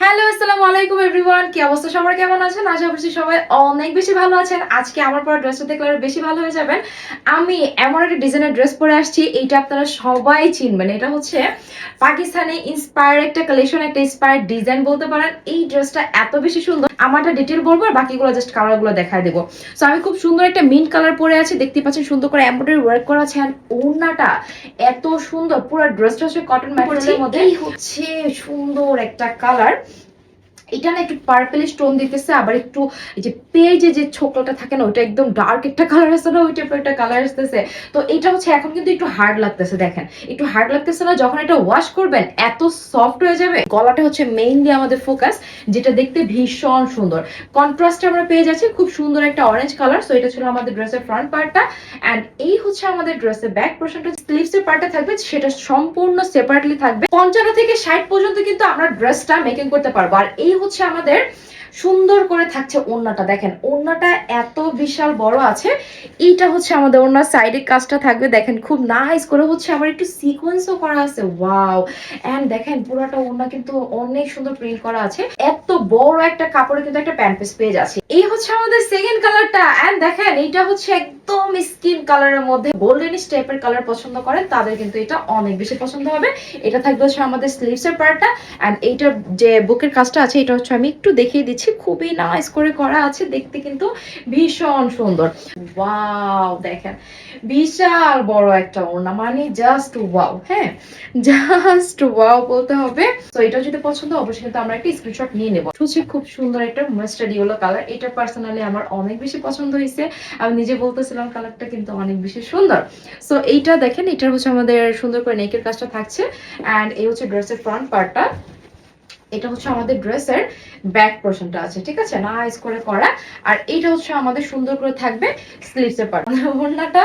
Hello, আসসালামু আলাইকুম everyone. কি অবস্থা, সবার কেমন আছেন? আশা করছি সবাই অনেক বেশি ভালো আছেন। আজকে আমার পরা ড্রেসটা দেখলে আরো বেশি ভালো হয়ে যাবেন। আমি এমন একটা ডিজাইনের ড্রেস পরে আসছি, এইটা আপনারা সবাই চিনবেন। এটা হচ্ছে পাকিস্তানি ইন্সপায়ার একটা কালেকশন, একটা ইন্সপায়ার ডিজাইন বলতে পারেন। এই ড্রেসটা এত বেশি সুন্দর, আমারটা ডিটেল বলবো আর বাকিগুলো জাস্ট কালারগুলো দেখায় দেবো। সো আমি খুব সুন্দর একটা মিন্ট কালার পরে আছি, দেখতে পাচ্ছেন সুন্দর করে এমব্রয়ডারি ওয়ার্ক করা আছে। আর ওড়নাটা এত সুন্দর, পুরো ড্রেসটা হচ্ছে কটন ম্যাটেরিয়ালের মধ্যে। এই হচ্ছে সুন্দর একটা কালার, এটা না একটু পার্পলিশ টোন দিতেছে, আবার একটু এই যে পেজে যে ছোকলাটা থাকে না, ওইটা একদম ডার্ক একটা কালার আসছে না, ওই টাইপের একটা কালার আসতেছে। তো এটা হচ্ছে এখন কিন্তু একটু হার্ড লাগতেছে, দেখেন একটু হার্ড লাগতেছে না, যখন এটা ওয়াশ করবেন এত সফট হয়ে যাবে। গলাটা হচ্ছে মেইনলি আমাদের ফোকাস, যেটা দেখতে ভীষণ সুন্দর। কন্ট্রাস্টে আমরা পেয়ে যাচ্ছি খুব সুন্দর একটা অরেঞ্জ কালার। সো এটা ছিল আমাদের ড্রেসের ফ্রন্ট পার্টটা, এন্ড এই হচ্ছে আমাদের ড্রেসের ব্যাক পোর্শনটা। স্লিভসের পার্টটা থাকবে, সেটা সম্পূর্ণ সেপারেটলি থাকবে। 55 থেকে 60 পর্যন্ত কিন্তু আমরা ড্রেসটা মেকিং করতে পারবো। আর এই হচ্ছে আমাদের সুন্দর করে থাকছে ওড়নাটা, দেখেন ওড়নাটা এত বিশাল বড় আছে। এইটা হচ্ছে আমাদের ওড়নার সাইডে কাজটা থাকবে, দেখেন খুব নাইস করে হচ্ছে, আবার একটু সিকোয়েন্সও করা আছে, ওয়াও। এন্ড দেখেন পুরোটা ওড়না কিন্তু অনেক সুন্দর প্রিন্ট করা আছে। এত বড় একটা কাপড়ে কিন্তু একটা প্যান্ট পিস পেয়ে যাচ্ছে। এই হচ্ছে আমাদের সেকেন্ড কালারটা, এন্ড দেখেন এইটা হচ্ছে একদম স্কিন কালারের মধ্যে গোল্ডেনিশ টাইপের কালার পছন্দ করেন তাদের কিন্তু এটা অনেক বেশি পছন্দ হবে। এটা থাকবে হচ্ছে আমাদের স্লিভসের পার্টটা, এন্ড এইটার যে বুকের কাজটা আছে এটা হচ্ছে আমি একটু দেখিয়ে দিচ্ছি, খুবই নাইস করে করা আছে, দেখতে কিন্তু ভীষণ সুন্দর। ওয়াও, দেখেন বিশাল বড় একটা ওড়না, মানে জাস্ট ওয়াও। হ্যাঁ, জাস্ট ওয়াও বলতে হবে। তো এটা যদি পছন্দ অবশ্যই কিন্তু আমরা একটা স্ক্রিনশট নিয়ে নেব। হচ্ছে খুব সুন্দর একটা মাস্টার্ড ইয়েলো কালার, এটা পার্সোনালি আমার অনেক বেশি পছন্দ হয়েছে। আমি নিজে বলতেছিলাম কালারটা কিন্তু অনেক বেশি সুন্দর। সো এইটা দেখেন, এটা হচ্ছে আমাদের সুন্দর করে নেকের কাজটা থাকছে, এন্ড এই হচ্ছে ড্রেসের ফ্রন্ট পার্টটা। এটা হচ্ছে আমাদের ড্রেসের ব্যাক পোর্শনটা আছে, ঠিক আছে, নাইস করে করা। আর এটা হচ্ছে আমাদের সুন্দর করে থাকবে স্লিভসের পার্ট। ওড়নাটা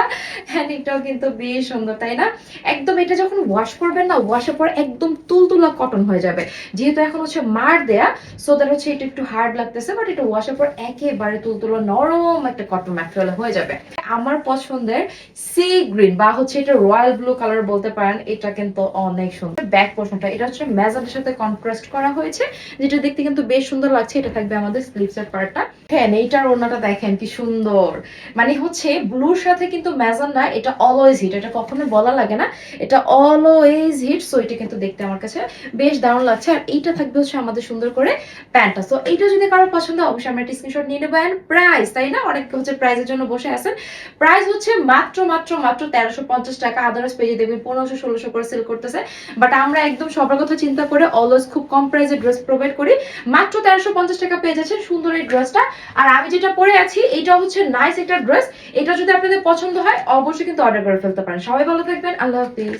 হ্যাঁ এটাও কিন্তু বেশ সুন্দর, তাই না? একদম এটা যখন ওয়াশ করবেন না, ওয়াশের পর একদম তুলতুলা কটন হয়ে যাবে। যেহেতু এখন হচ্ছে মার দেয়া, সো দ্যাট হচ্ছে এটা একটু হার্ড লাগতেছে, বাট এটা ওয়াশের পর একেবারে তুলতুলা নরম একটা কটন ম্যাটেরিয়াল হয়ে যাবে। আমার পছন্দের সি গ্রিন বা হচ্ছে এটা রয়্যাল ব্লু কালার বলতে পারেন, এটা কিন্তু অনেক সুন্দর। ব্যাক পোর্শনটা এটা হচ্ছে ম্যাজেন্টার সাথে কন্ট্রাস্ট করা হয়েছে, যেটা দেখতে কিন্তু বেশ সুন্দর লাগছে। এটা থাকবে আমাদের স্লিভসের পার্টটা। হ্যাঁ, এইটার ওড়নাটা দেখেন কি সুন্দর, মানে হচ্ছে ব্লুর সাথে কিন্তু ম্যাজেন্টা, এটা অলওয়েজ হিট, এটা কখনো বলা লাগে না, এটা অলওয়েজ হিট। সো এটা কিন্তু দেখতে আমার কাছে বেশ দারুণ লাগছে। আর এইটা থাকবে হচ্ছে আমাদের সুন্দর করে প্যান্টটা। সো এইটা যদি কারোর পছন্দ অবশ্যই আমরা একটা স্ক্রিনশট নিয়ে নেবো। এন্ড প্রাইস, তাই না, অনেকে হচ্ছে প্রাইসের জন্য বসে আছেন। প্রাইস হচ্ছে মাত্র মাত্র মাত্র 1350 টাকা। আদার্স পেজে দেখবেন 1500 1600 করে সেল করতেছে, বাট আমরা একদম সবার কথা চিন্তা করে অলওয়েজ খুব কম প্রাইসে ড্রেস প্রোভাইড করি। মাত্র 1350 টাকা পেয়ে যাচ্ছেন সুন্দর এই ড্রেসটা। আর আমি যেটা পরে আছি এটা হচ্ছে নাইস একটা ড্রেস। এটা যদি আপনাদের পছন্দ হয় অবশ্যই কিন্তু অর্ডার করে ফেলতে পারেন। সবাই ভালো থাকবেন, আল্লাহ হাফিজ।